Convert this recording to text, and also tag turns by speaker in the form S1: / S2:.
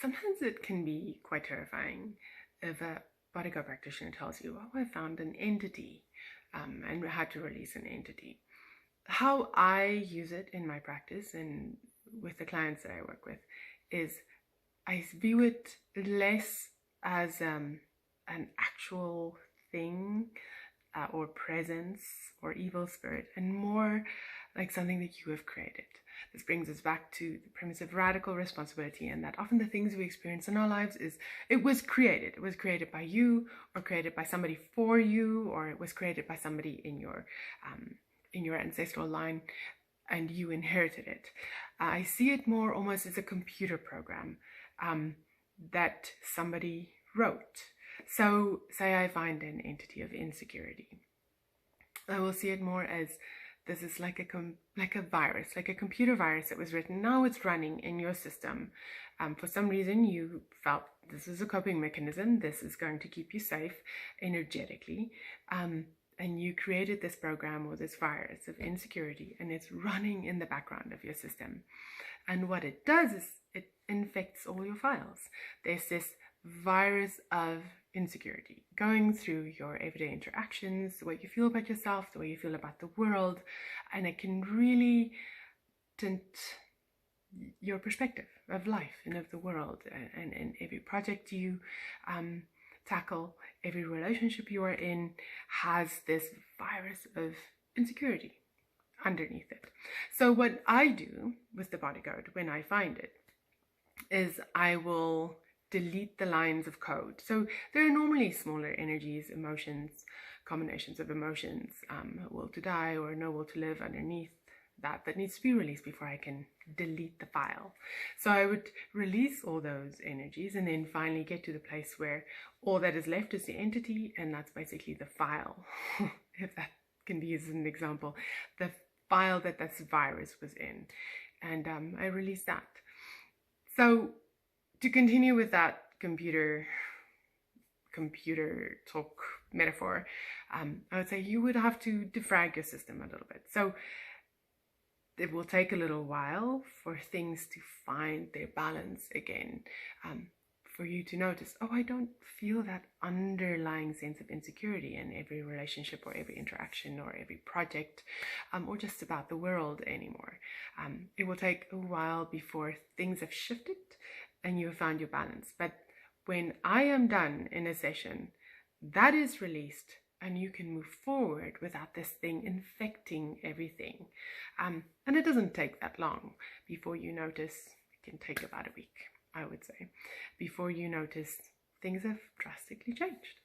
S1: sometimes it can be quite terrifying if a bodyguard practitioner tells you, oh, I found an entity, and had to release an entity. How I use it in my practice and with the clients that I work with is I view it less as an actual thing or presence or evil spirit, and more like something that you have created. This brings us back to the premise of radical responsibility, and that often the things we experience in our lives it was created. It was created by you, or created by somebody for you, or it was created by somebody in your ancestral line, and you inherited it. I see it more almost as a computer program that somebody wrote. So say I find an entity of insecurity, I will see it more as this is like a virus, like a computer virus that was written. Now it's running in your system. For some reason, you felt this is a coping mechanism. This is going to keep you safe energetically. And you created this program or this virus of insecurity, and it's running in the background of your system. And what it does is it infects all your files. There's this virus of insecurity going through your everyday interactions, the way you feel about yourself, the way you feel about the world, and it can really tint your perspective of life and of the world, and every project you tackle, every relationship you are in has this virus of insecurity underneath it. So what I do with the bodyguard when I find it is I will delete the lines of code. So there are normally smaller energies, emotions, combinations of emotions, a will to die or no will to live underneath that needs to be released before I can delete the file. So I would release all those energies and then finally get to the place where all that is left is the entity, and that's basically the file, if that can be used as an example, the file that this virus was in, and I release that. So to continue with that computer talk metaphor, I would say you would have to defrag your system a little bit. So it will take a little while for things to find their balance again, for you to notice, oh, I don't feel that underlying sense of insecurity in every relationship or every interaction or every project, or just about the world anymore. It will take a while before things have shifted and you have found your balance. But when I am done in a session, that is released, and you can move forward without this thing infecting everything. And it doesn't take that long before you notice. It can take about a week, I would say, before you notice things have drastically changed.